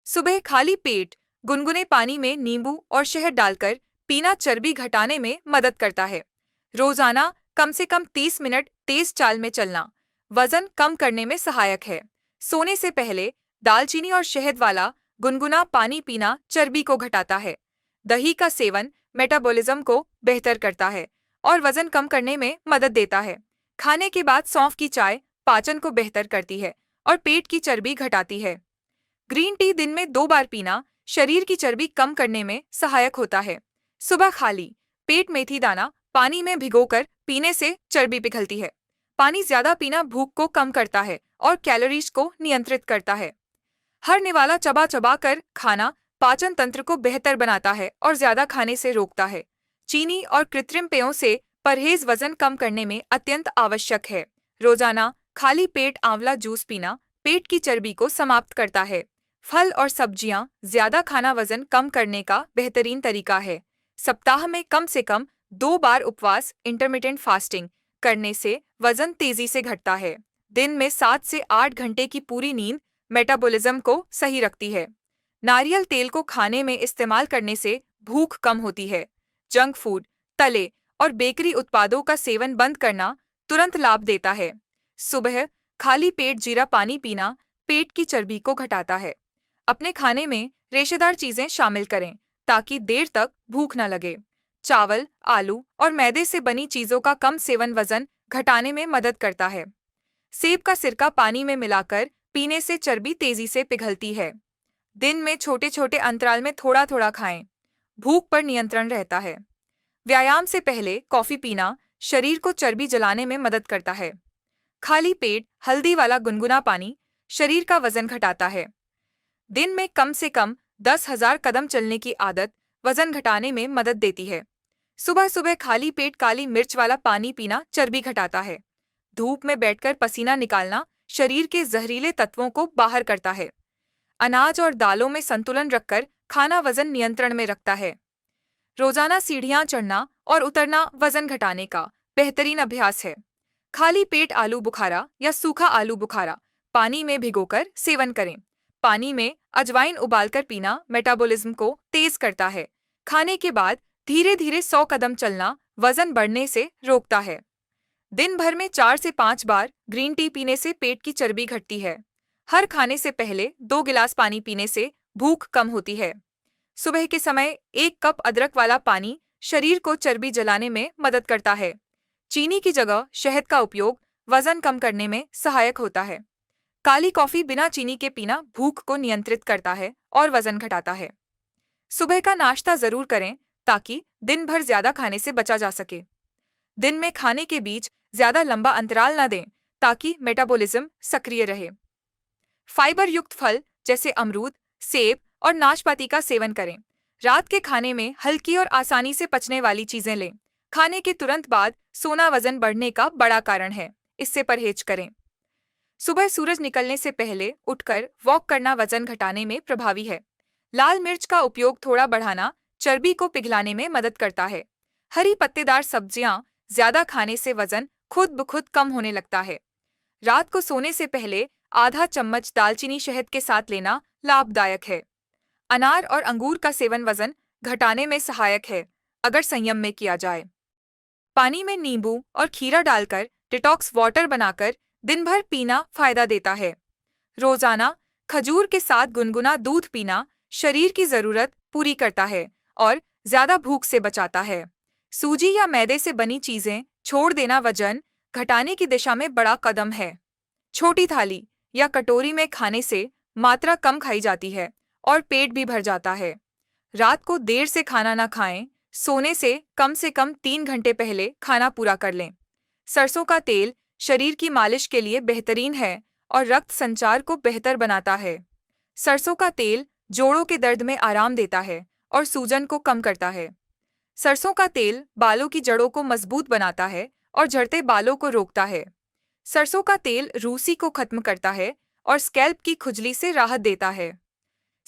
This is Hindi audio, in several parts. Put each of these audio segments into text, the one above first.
सुबह खाली पेट गुनगुने पानी में नींबू और शहद डालकर पीना चर्बी घटाने में मदद करता है। रोजाना कम से कम 30 मिनट तेज चाल में चलना वजन कम करने में सहायक है। सोने से पहले दालचीनी और शहद वाला गुनगुना पानी पीना चर्बी को घटाता है। दही का सेवन मेटाबॉलिज्म को बेहतर करता है और वजन कम करने में मदद देता है। खाने के बाद सौंफ की चाय पाचन को बेहतर करती है और पेट की चर्बी घटाती है। ग्रीन टी दिन में 2 बार पीना शरीर की चर्बी कम करने में सहायक होता है। सुबह खाली पेट मेथी दाना पानी में भिगोकर पीने से चर्बी पिघलती है। पानी ज्यादा पीना भूख को कम करता है और कैलोरीज को नियंत्रित करता है। हर निवाला चबा चबा कर खाना पाचन तंत्र को बेहतर बनाता है और ज्यादा खाने से रोकता है। चीनी और कृत्रिम पेयों से परहेज वजन कम करने में अत्यंत आवश्यक है। रोजाना खाली पेट आंवला जूस पीना पेट की चर्बी को समाप्त करता है। फल और सब्जियां ज्यादा खाना वजन कम करने का बेहतरीन तरीका है। सप्ताह में कम से कम 2 बार उपवास इंटरमिटेंट फास्टिंग करने से वजन तेजी से घटता है। दिन में 7 से 8 घंटे की पूरी नींद मेटाबॉलिज्म को सही रखती है। नारियल तेल को खाने में इस्तेमाल करने से भूख कम होती है। जंक फूड, तले और बेकरी उत्पादों का सेवन बंद करना तुरंत लाभ देता है। सुबह खाली पेट जीरा पानी पीना पेट की चर्बी को घटाता है। अपने खाने में रेशेदार चीजें शामिल करें ताकि देर तक भूख न लगे। चावल, आलू और मैदे से बनी चीजों का कम सेवन वजन घटाने में मदद करता है। सेब का सिरका पानी में मिलाकर पीने से चर्बी तेजी से पिघलती है। दिन में छोटे छोटे अंतराल में थोड़ा थोड़ा खाएं। भूख पर नियंत्रण रहता है। व्यायाम से पहले कॉफी पीना शरीर को चर्बी जलाने में मदद करता है। खाली पेट हल्दी वाला गुनगुना पानी शरीर का वजन घटाता है। दिन में कम से कम 10,000 कदम चलने की आदत वजन घटाने में मदद देती है। सुबह सुबह खाली पेट काली मिर्च वाला पानी पीना चर्बी घटाता है। धूप में बैठकर पसीना निकालना शरीर के जहरीले तत्वों को बाहर करता है। अनाज और दालों में संतुलन रखकर खाना वजन नियंत्रण में रखता है। रोजाना सीढ़ियां चढ़ना और उतरना वजन घटाने का बेहतरीन अभ्यास है। खाली पेट आलू बुखारा या सूखा आलू बुखारा पानी में भिगोकर सेवन करें। पानी में अजवाइन उबालकर पीना मेटाबॉलिज्म को तेज करता है। खाने के बाद धीरे धीरे 100 कदम चलना वजन बढ़ने से रोकता है। दिन भर में 4 से 5 बार ग्रीन टी पीने से पेट की चर्बी घटती है। हर खाने से पहले 2 गिलास पानी पीने से भूख कम होती है। सुबह के समय 1 कप अदरक वाला पानी शरीर को चर्बी जलाने में मदद करता है। चीनी की जगह शहद का उपयोग वजन कम करने में सहायक होता है। काली कॉफी बिना चीनी के पीना भूख को नियंत्रित करता है और वजन घटाता है। सुबह का नाश्ता जरूर करें ताकि दिन भर ज्यादा खाने से बचा जा सके। दिन में खाने के बीच ज्यादा लंबा अंतराल न दें ताकि मेटाबॉलिज्म सक्रिय रहे। फाइबर युक्त फल जैसे अमरूद, सेब और नाशपाती का सेवन करें। रात के खाने में हल्की और आसानी से पचने वाली चीजें लें। खाने के तुरंत बाद सोना वजन बढ़ने का बड़ा कारण है, इससे परहेज करें। सुबह सूरज निकलने से पहले उठकर वॉक करना वजन घटाने में प्रभावी है। लाल मिर्च का उपयोग थोड़ा बढ़ाना चर्बी को पिघलाने में मदद करता है। हरी पत्तेदार सब्जियां ज्यादा खाने से वजन खुद ब खुद कम होने लगता है। रात को सोने से पहले आधा चम्मच दालचीनी शहद के साथ लेना लाभदायक है। अनार और अंगूर का सेवन वजन घटाने में सहायक है अगर संयम में किया जाए। पानी में नींबू और खीरा डालकर डिटॉक्स वाटर बनाकर दिन भर पीना फायदा देता है। रोजाना खजूर के साथ गुनगुना दूध पीना शरीर की जरूरत पूरी करता है और ज्यादा भूख से बचाता है। सूजी या मैदे से बनी चीजें छोड़ देना वजन घटाने की दिशा में बड़ा कदम है। छोटी थाली या कटोरी में खाने से मात्रा कम खाई जाती है और पेट भी भर जाता है। रात को देर से खाना न खाएं। सोने से कम 3 घंटे पहले खाना पूरा कर लें। सरसों का तेल शरीर की मालिश के लिए बेहतरीन है और रक्त संचार को बेहतर बनाता है। सरसों का तेल जोड़ों के दर्द में आराम देता है और सूजन को कम करता है। सरसों का तेल बालों की जड़ों को मजबूत बनाता है और झड़ते बालों को रोकता है। सरसों का तेल रूसी को खत्म करता है और स्कैल्प की खुजली से राहत देता है।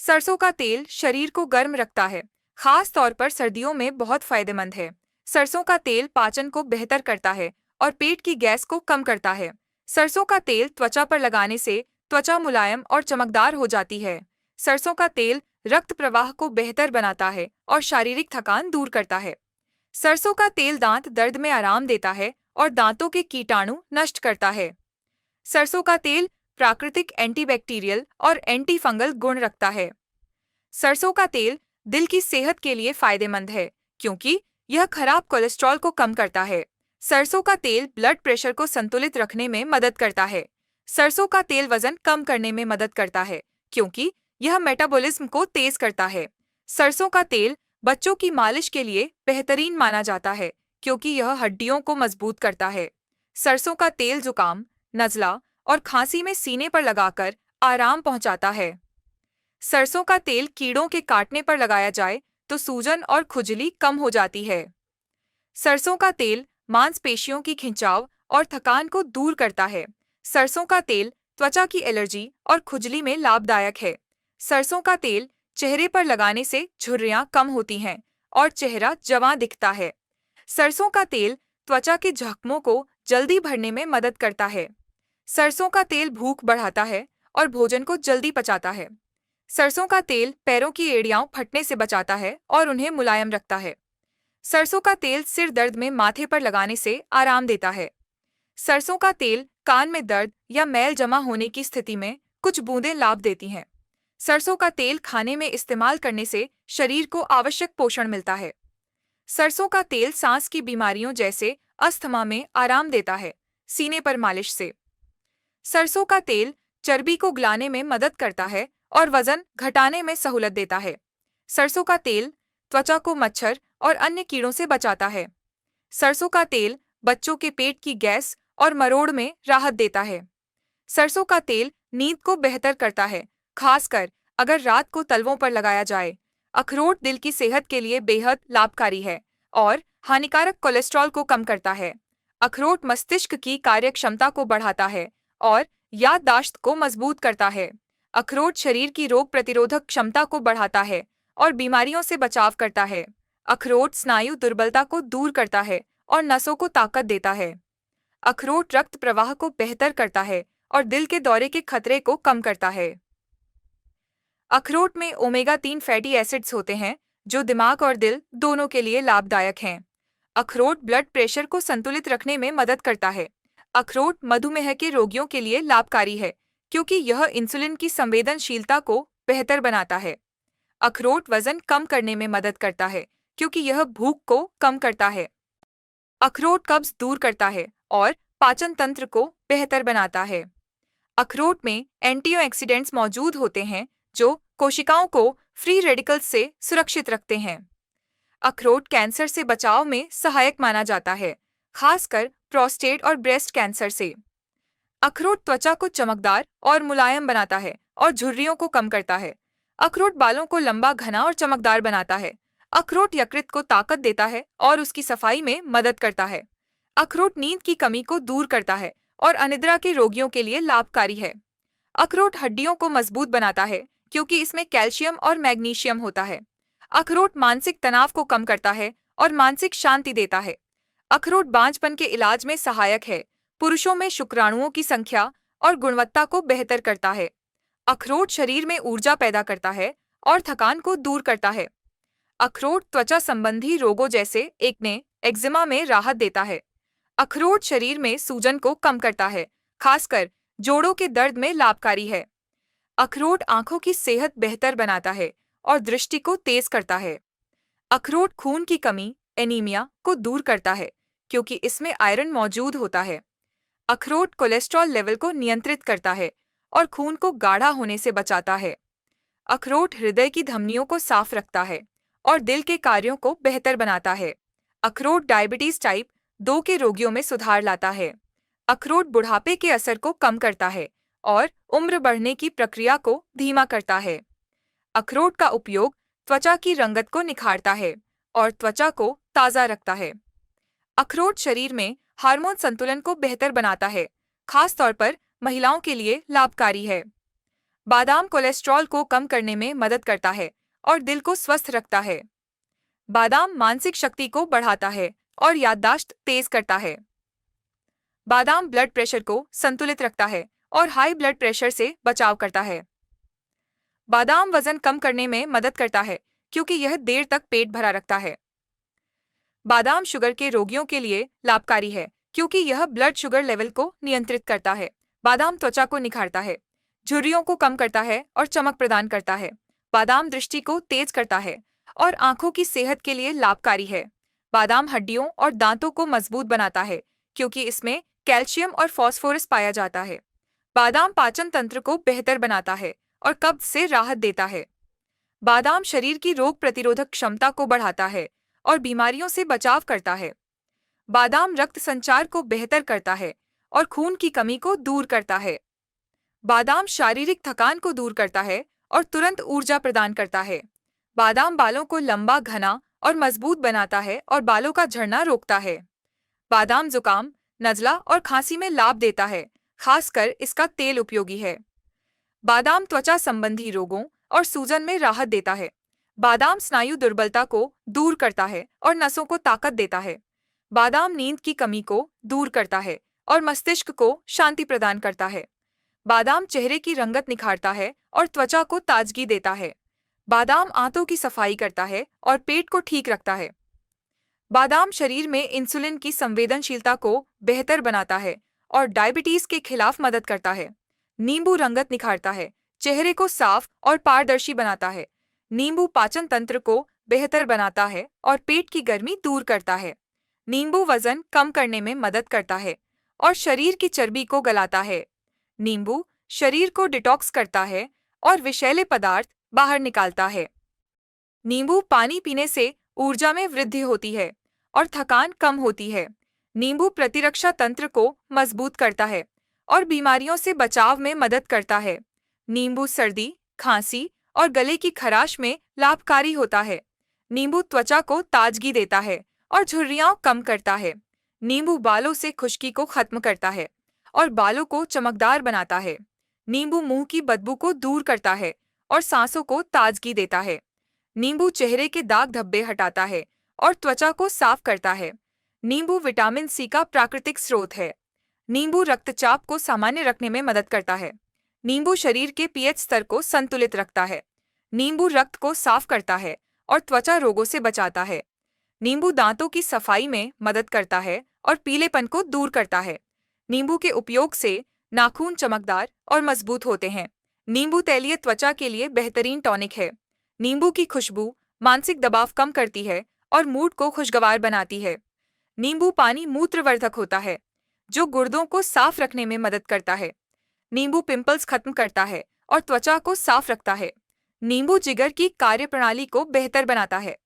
सरसों का तेल शरीर को गर्म रखता है, खास तौर पर सर्दियों में बहुत फायदेमंद है। सरसों का तेल पाचन को बेहतर करता है और पेट की गैस को कम करता है। सरसों का तेल त्वचा पर लगाने से त्वचा मुलायम और चमकदार हो जाती है। सरसों का तेल रक्त प्रवाह को बेहतर बनाता है और शारीरिक थकान दूर करता है। सरसों का तेल दांत दर्द में आराम देता है और दांतों के कीटाणु नष्ट करता है। सरसों का तेल प्राकृतिक एंटीबैक्टीरियल और एंटी फंगल गुण रखता है। सरसों का तेल दिल की सेहत के लिए फायदेमंद है क्योंकि यह खराब कोलेस्ट्रॉल को कम करता है। सरसों का तेल ब्लड प्रेशर को संतुलित रखने में मदद करता है। सरसों का तेल वजन कम करने में मदद करता है क्योंकि यह मेटाबॉलिज्म को तेज करता है। सरसों का तेल बच्चों की मालिश के लिए बेहतरीन माना जाता है क्योंकि यह हड्डियों को मजबूत करता है। सरसों का तेल जुकाम, नज़ला और खांसी में सीने पर लगाकर आराम पहुंचाता है। सरसों का तेल कीड़ों के काटने पर लगाया जाए तो सूजन और खुजली कम हो जाती है। सरसों का तेल मांसपेशियों की खिंचाव और थकान को दूर करता है। सरसों का तेल त्वचा की एलर्जी और खुजली में लाभदायक है। सरसों का तेल चेहरे पर लगाने से झुर्रियां कम होती हैं और चेहरा जवां दिखता है। सरसों का तेल त्वचा के जख्मों को जल्दी भरने में मदद करता है। सरसों का तेल भूख बढ़ाता है और भोजन को जल्दी पचाता है। सरसों का तेल पैरों की एड़ियां फटने से बचाता है और उन्हें मुलायम रखता है। सरसों का तेल सिर दर्द में माथे पर लगाने से आराम देता है। सरसों का तेल कान में दर्द या मैल जमा होने की स्थिति में कुछ बूंदें लाभ देती हैं। सरसों का तेल खाने में इस्तेमाल करने से शरीर को आवश्यक पोषण मिलता है। सरसों का तेल सांस की बीमारियों जैसे अस्थमा में आराम देता है। सीने पर मालिश से सरसों का तेल चर्बी को गलाने में मदद करता है और वजन घटाने में सहूलत देता है। सरसों का तेल त्वचा को मच्छर और अन्य कीड़ों से बचाता है। सरसों का तेल बच्चों के पेट की गैस और मरोड़ में राहत देता है। सरसों का तेल नींद को बेहतर करता है, खासकर अगर रात को तलवों पर लगाया जाए। अखरोट दिल की सेहत के लिए बेहद लाभकारी है और हानिकारक कोलेस्ट्रॉल को कम करता है। अखरोट मस्तिष्क की कार्यक्षमता को बढ़ाता है और याददाश्त को मजबूत करता है। अखरोट शरीर की रोग प्रतिरोधक क्षमता को बढ़ाता है और बीमारियों से बचाव करता है। अखरोट स्नायु दुर्बलता को दूर करता है और नसों को ताकत देता है। अखरोट रक्त प्रवाह को बेहतर करता है और दिल के दौरे के खतरे को कम करता है। अखरोट में ओमेगा 3 फैटी एसिड्स होते हैं जो दिमाग और दिल दोनों के लिए लाभदायक हैं। अखरोट ब्लड प्रेशर को संतुलित रखने में मदद करता है। अखरोट मधुमेह के रोगियों के लिए लाभकारी है क्योंकि यह इंसुलिन की संवेदनशीलता को बेहतर बनाता है। अखरोट वजन कम करने में मदद करता है क्योंकि यह भूख को कम करता है। अखरोट कब्ज दूर करता है और पाचन तंत्र को बेहतर बनाता है। अखरोट में एंटीऑक्सीडेंट्स मौजूद होते हैं जो कोशिकाओं को फ्री रेडिकल्स से सुरक्षित रखते हैं। अखरोट कैंसर से बचाव में सहायक माना जाता है, खासकर प्रोस्टेट और ब्रेस्ट कैंसर से। अखरोट त्वचा को चमकदार और मुलायम बनाता है और झुर्रियों को कम करता है। अखरोट बालों को लंबा, घना और चमकदार बनाता है। अखरोट यकृत को ताकत देता है और उसकी सफाई में मदद करता है। अखरोट नींद की कमी को दूर करता है और अनिद्रा के रोगियों के लिए लाभकारी है। अखरोट हड्डियों को मजबूत बनाता है क्योंकि इसमें कैल्शियम और मैग्नीशियम होता है। अखरोट मानसिक तनाव को कम करता है और मानसिक शांति देता है। अखरोट बांझपन के इलाज में सहायक है। पुरुषों में शुक्राणुओं की संख्या और गुणवत्ता को बेहतर करता है। अखरोट शरीर में ऊर्जा पैदा करता है और थकान को दूर करता है। अखरोट त्वचा संबंधी रोगों जैसे एक्ने, एक्जिमा में राहत देता है। अखरोट शरीर में सूजन को कम करता है, खासकर जोड़ों के दर्द में लाभकारी है। अखरोट आंखों की सेहत बेहतर बनाता है और दृष्टि को तेज करता है। अखरोट खून की कमी, एनीमिया को दूर करता है क्योंकि इसमें आयरन मौजूद होता है। अखरोट कोलेस्ट्रॉल लेवल को नियंत्रित करता है और खून को गाढ़ा होने से बचाता है। अखरोट हृदय की धमनियों को साफ रखता है और दिल के कार्यों को बेहतर बनाता है। अखरोट डायबिटीज टाइप 2 के रोगियों में सुधार लाता है। अखरोट बुढ़ापे के असर को कम करता है और उम्र बढ़ने की प्रक्रिया को धीमा करता है। अखरोट का उपयोग त्वचा की रंगत को निखारता है और त्वचा को ताज़ा रखता है। अखरोट शरीर में हार्मोन संतुलन को बेहतर बनाता है, खास तौर पर महिलाओं के लिए लाभकारी है। बादाम कोलेस्ट्रॉल को कम करने में मदद करता है और दिल को स्वस्थ रखता है। बादाम मानसिक शक्ति को बढ़ाता है और याददाश्त तेज करता है। बादाम ब्लड प्रेशर को संतुलित रखता है और हाई ब्लड प्रेशर से बचाव करता है। बादाम वजन कम करने में मदद करता है क्योंकि यह देर तक पेट भरा रखता है। बादाम शुगर के रोगियों के लिए लाभकारी है क्योंकि यह ब्लड शुगर लेवल को नियंत्रित करता है। बादाम त्वचा को निखारता है, झुर्रियों को कम करता है और चमक प्रदान करता है। बादाम दृष्टि को तेज करता है और आंखों की सेहत के लिए लाभकारी है। बादाम हड्डियों और दांतों को मजबूत बनाता है क्योंकि इसमें कैल्शियम और फास्फोरस पाया जाता है। बादाम पाचन तंत्र को बेहतर बनाता है और कब्ज से राहत देता है। बादाम शरीर की रोग प्रतिरोधक क्षमता को बढ़ाता है और बीमारियों से बचाव करता है। बादाम रक्त संचार को बेहतर करता है और खून की कमी को दूर करता है। बादाम शारीरिक थकान को दूर करता है और तुरंत ऊर्जा प्रदान करता है। बादाम बालों को लंबा, घना और मजबूत बनाता है और बालों का झड़ना रोकता है। बादाम जुकाम, नज़ला और खांसी में लाभ देता है, खासकर इसका तेल उपयोगी है। बादाम त्वचा संबंधी रोगों और सूजन में राहत देता है। बादाम स्नायु दुर्बलता को दूर करता है और नसों को ताकत देता है। बादाम नींद की कमी को दूर करता है और मस्तिष्क को शांति प्रदान करता है। बादाम चेहरे की रंगत निखारता है और त्वचा को ताजगी देता है। बादाम आंतों की सफाई करता है और पेट को ठीक रखता है। बादाम शरीर में इंसुलिन की संवेदनशीलता को बेहतर बनाता है और डायबिटीज के खिलाफ मदद करता है। नींबू रंगत निखारता है, चेहरे को साफ और पारदर्शी बनाता है। नींबू पाचन तंत्र को बेहतर बनाता है और पेट की गर्मी दूर करता है। नींबू वजन कम करने में मदद करता है और शरीर की चर्बी को गलाता है। नींबू शरीर को डिटॉक्स करता है और विषैले पदार्थ बाहर निकालता है। नींबू पानी पीने से ऊर्जा में वृद्धि होती है और थकान कम होती है। नींबू प्रतिरक्षा तंत्र को मजबूत करता है और बीमारियों से बचाव में मदद करता है। नींबू सर्दी, खांसी और गले की खराश में लाभकारी होता है। नींबू त्वचा को ताजगी देता है और झुर्रियां कम करता है। नींबू बालों से खुश्की को खत्म करता है और बालों को चमकदार बनाता है। नींबू मुंह की बदबू को दूर करता है और सांसों को ताजगी देता है। नींबू चेहरे के दाग धब्बे हटाता है और त्वचा को साफ करता है। नींबू विटामिन सी का प्राकृतिक स्रोत है। नींबू रक्तचाप को सामान्य रखने में मदद करता है। नींबू शरीर के पीएच स्तर को संतुलित रखता है। नींबू रक्त को साफ करता है और त्वचा रोगों से बचाता है। नींबू दांतों की सफाई में मदद करता है और पीलेपन को दूर करता है। नींबू के उपयोग से नाखून चमकदार और मजबूत होते हैं। नींबू तैलीय त्वचा के लिए बेहतरीन टॉनिक है। नींबू की खुशबू मानसिक दबाव कम करती है और मूड को खुशगवार बनाती है। नींबू पानी मूत्रवर्धक होता है, जो गुर्दों को साफ रखने में मदद करता है। नींबू पिंपल्स खत्म करता है और त्वचा को साफ रखता है। नींबू जिगर की कार्यप्रणाली को बेहतर बनाता है।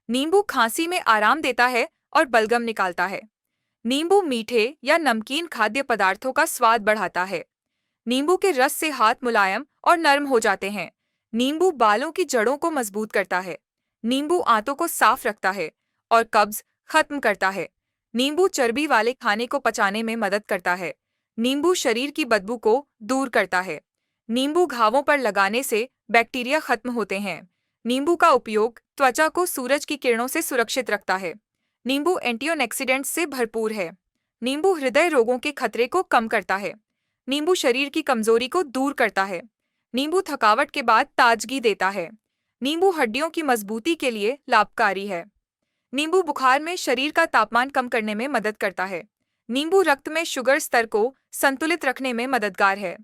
नींबू खांसी में आराम देता है और बलगम निकालता है। नींबू मीठे या नमकीन खाद्य पदार्थों का स्वाद बढ़ाता है। नींबू के रस से हाथ मुलायम और नरम हो जाते हैं। नींबू बालों की जड़ों को मजबूत करता है। नींबू आंतों को साफ रखता है और कब्ज खत्म करता है। नींबू चर्बी वाले खाने को पचाने में मदद करता है। नींबू शरीर की बदबू को दूर करता है। नींबू घावों पर लगाने से बैक्टीरिया खत्म होते हैं। नींबू का उपयोग त्वचा को सूरज की किरणों से सुरक्षित रखता है। नींबू एंटीऑक्सीडेंट्स से भरपूर है। नींबू हृदय रोगों के खतरे को कम करता है। नींबू शरीर की कमजोरी को दूर करता है। नींबू थकावट के बाद ताजगी देता है। नींबू हड्डियों की मजबूती के लिए लाभकारी है। नींबू बुखार में शरीर का तापमान कम करने में मदद करता है। नींबू रक्त में शुगर स्तर को संतुलित रखने में मददगार है।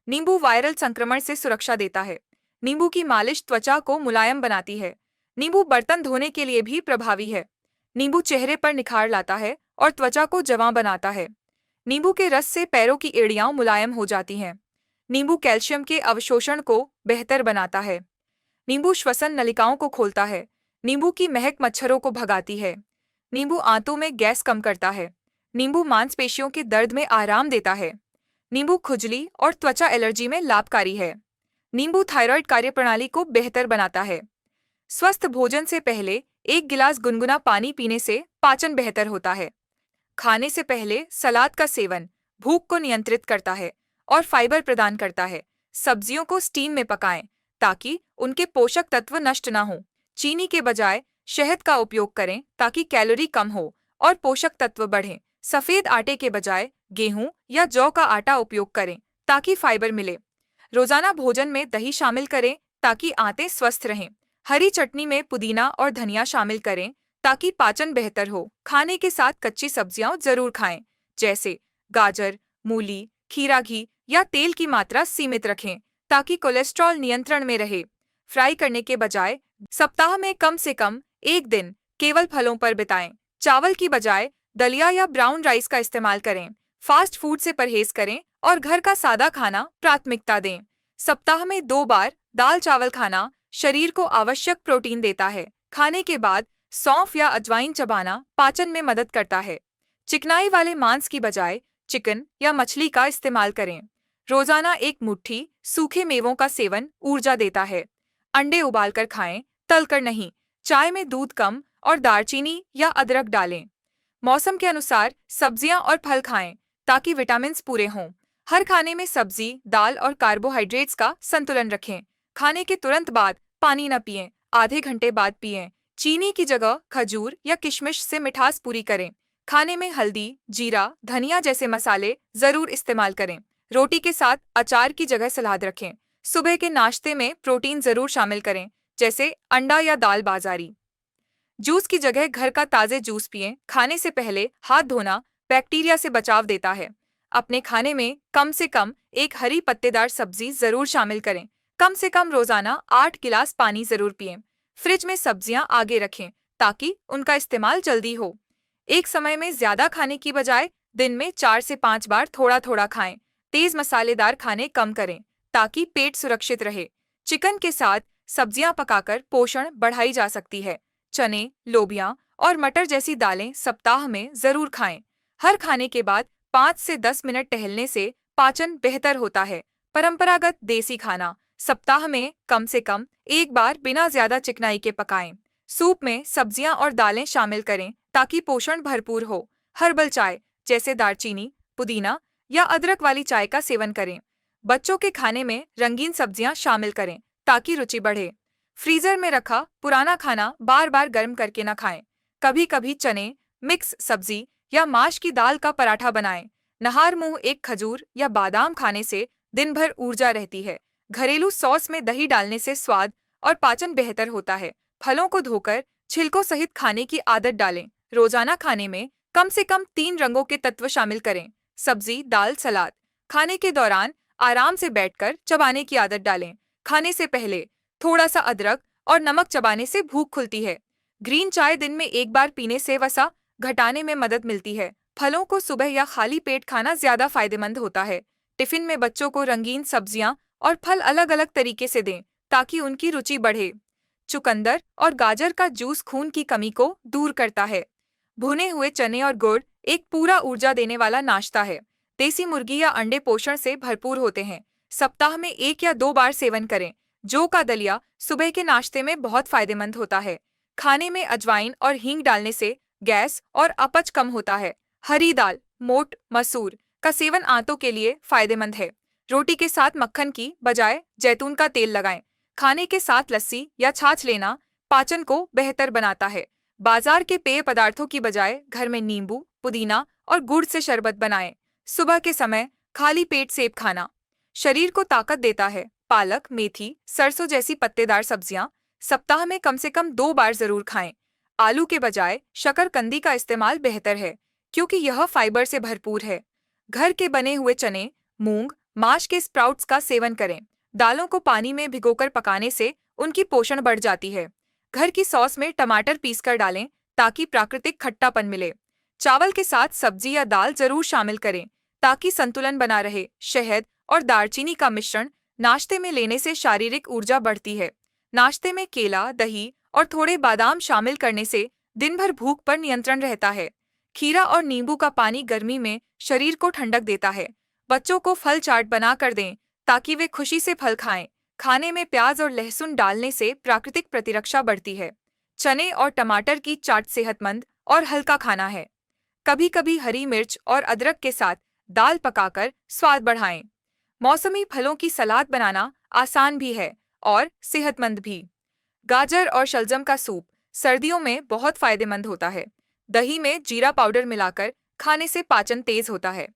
नींबू वायरल संक्रमण से सुरक्षा देता है। नींबू की मालिश त्वचा को मुलायम बनाती है। नींबू बर्तन धोने के लिए भी प्रभावी है। नींबू चेहरे पर निखार लाता है और त्वचा को जवां बनाता है। नींबू के रस से पैरों की एड़ियां मुलायम हो जाती हैं। नींबू कैल्शियम के अवशोषण को बेहतर बनाता है। नींबू श्वसन नलिकाओं को खोलता है। नींबू की महक मच्छरों को भगाती है। नींबू आंतों में गैस कम करता है। नींबू मांसपेशियों के दर्द में आराम देता है। नींबू खुजली और त्वचा एलर्जी में लाभकारी है। नींबू थायराइड कार्यप्रणाली को बेहतर बनाता है। स्वस्थ भोजन से पहले 1 गिलास गुनगुना पानी पीने से पाचन बेहतर होता है। खाने से पहले सलाद का सेवन भूख को नियंत्रित करता है और फाइबर प्रदान करता है। सब्जियों को स्टीम में पकाएं ताकि उनके पोषक तत्व नष्ट न हों। चीनी के बजाय शहद का उपयोग करें ताकि कैलोरी कम हो और पोषक तत्व बढ़ें। सफेद आटे के बजाय गेहूं या जौ का आटा उपयोग करें ताकि फाइबर मिले। रोजाना भोजन में दही शामिल करें ताकि आंतें स्वस्थ रहें। हरी चटनी में पुदीना और धनिया शामिल करें ताकि पाचन बेहतर हो। खाने के साथ कच्ची सब्जियां जरूर खाएं, जैसे गाजर, मूली, खीरा। घी या तेल की मात्रा सीमित रखें ताकि कोलेस्ट्रॉल नियंत्रण में रहे। फ्राई करने के बजाय सप्ताह में कम से कम एक दिन केवल फलों पर बिताएं। चावल की बजाय दलिया या ब्राउन राइस का इस्तेमाल करें। फास्ट फूड से परहेज करें और घर का सादा खाना प्राथमिकता दें। सप्ताह में 2 बार दाल चावल खाना शरीर को आवश्यक प्रोटीन देता है। खाने के बाद सौंफ या अजवाइन चबाना पाचन में मदद करता है। चिकनाई वाले मांस की बजाय चिकन या मछली का इस्तेमाल करें। रोजाना एक मुट्ठी सूखे मेवों का सेवन ऊर्जा देता है। अंडे उबालकर खाएं, तलकर नहीं। चाय में दूध कम और दालचीनी या अदरक डालें। मौसम के अनुसार सब्जियां और फल खाएं ताकि विटामिन्स पूरे हों। हर खाने में सब्जी, दाल और कार्बोहाइड्रेट्स का संतुलन रखें। खाने के तुरंत बाद पानी न पिएं, आधे घंटे बाद पिएं। चीनी की जगह खजूर या किशमिश से मिठास पूरी करें। खाने में हल्दी, जीरा, धनिया जैसे मसाले जरूर इस्तेमाल करें। रोटी के साथ अचार की जगह सलाद रखें। सुबह के नाश्ते में प्रोटीन जरूर शामिल करें, जैसे अंडा या दाल बाजारी। जूस की जगह घर का ताज़े जूस पिएं। खाने से पहले हाथ धोना बैक्टीरिया से बचाव देता है। अपने खाने में कम से कम एक हरी पत्तेदार सब्जी जरूर शामिल करें। कम से कम रोजाना 8 गिलास पानी जरूर पिएं। फ्रिज में सब्जियां आगे रखें ताकि उनका इस्तेमाल जल्दी हो। एक समय में ज्यादा खाने की बजाय दिन में 4 से 5 बार थोड़ा थोड़ा खाएं। तेज मसालेदार खाने कम करें ताकि पेट सुरक्षित रहे। चिकन के साथ सब्जियां पकाकर पोषण बढ़ाई जा सकती है। चने, लोबिया और मटर जैसी दालें सप्ताह में जरूर खाएं। हर खाने के बाद 5 से 10 मिनट टहलने से पाचन बेहतर होता है। परंपरागत देसी खाना सप्ताह में कम से कम एक बार बिना ज्यादा चिकनाई के पकाएं। सूप में सब्जियां और दालें शामिल करें ताकि पोषण भरपूर हो। हर्बल चाय जैसे दालचीनी, पुदीना या अदरक वाली चाय का सेवन करें। बच्चों के खाने में रंगीन सब्जियां शामिल करें ताकि रुचि बढ़े। फ्रीजर में रखा पुराना खाना बार बार गर्म करके न खाएं। कभी कभी चने, मिक्स सब्जी या माश की दाल का पराठा बनाएं। नहार मुंह एक खजूर या बादाम खाने से दिन भर ऊर्जा रहती है। घरेलू सॉस में दही डालने से स्वाद और पाचन बेहतर होता है। फलों को धोकर छिलकों सहित खाने की आदत डालें। रोजाना खाने में कम से कम 3 रंगों के तत्व शामिल करें। सब्जी, दाल, सलाद। खाने के दौरान आराम से बैठकर चबाने की आदत डालें। खाने से पहले थोड़ा सा अदरक और नमक चबाने से भूख खुलती है। ग्रीन चाय दिन में एक बार पीने से वसा घटाने में मदद मिलती है। फलों को सुबह या खाली पेट खाना ज्यादा फायदेमंद होता है। टिफिन में बच्चों को रंगीन सब्जियां और फल अलग अलग तरीके से दें ताकि उनकी रुचि बढ़े। चुकंदर और गाजर का जूस खून की कमी को दूर करता है। भुने हुए चने और गुड़ एक पूरा ऊर्जा देने वाला नाश्ता है। देसी मुर्गी या अंडे पोषण से भरपूर होते हैं। सप्ताह में 1 या 2 बार सेवन करें। जौ का दलिया सुबह के नाश्ते में बहुत फायदेमंद होता है। खाने में अजवाइन और हींग डालने से गैस और अपच कम होता है। हरी दाल, मोट, मसूर का सेवन आंतों के लिए फायदेमंद है। रोटी के साथ मक्खन की बजाय जैतून का तेल लगाएं। खाने के साथ लस्सी या छाछ लेना पाचन को बेहतर बनाता है। बाजार के पेय पदार्थों की बजाय घर में नींबू, पुदीना और गुड़ से शरबत बनाएं। सुबह के समय खाली पेट सेब खाना शरीर को ताकत देता है। पालक, मेथी, सरसों जैसी पत्तेदार सब्जियां सप्ताह में कम से कम 2 बार जरूर खाएं। आलू के बजाय शकरकंदी का इस्तेमाल बेहतर है क्योंकि यह फाइबर से भरपूर है। घर के बने हुए चने, मूंग, माश के स्प्राउट्स का सेवन करें। दालों को पानी में भिगोकर पकाने से उनकी पोषण बढ़ जाती है। घर की सॉस में टमाटर पीसकर डालें ताकि प्राकृतिक खट्टापन मिले। चावल के साथ सब्जी या दाल जरूर शामिल करें ताकि संतुलन बना रहे। शहद और दालचीनी का मिश्रण नाश्ते में लेने से शारीरिक ऊर्जा बढ़ती है। नाश्ते में केला, दही और थोड़े बादाम शामिल करने से दिन भर भूख पर नियंत्रण रहता है। खीरा और नींबू का पानी गर्मी में शरीर को ठंडक देता है। बच्चों को फल चाट बना कर दें ताकि वे खुशी से फल खाएं। खाने में प्याज और लहसुन डालने से प्राकृतिक प्रतिरक्षा बढ़ती है। चने और टमाटर की चाट सेहतमंद और हल्का खाना है। कभी कभी हरी मिर्च और अदरक के साथ दाल पकाकर स्वाद बढ़ाएं। मौसमी फलों की सलाद बनाना आसान भी है और सेहतमंद भी। गाजर और शलजम का सूप सर्दियों में बहुत फायदेमंद होता है। दही में जीरा पाउडर मिलाकर खाने से पाचन तेज होता है।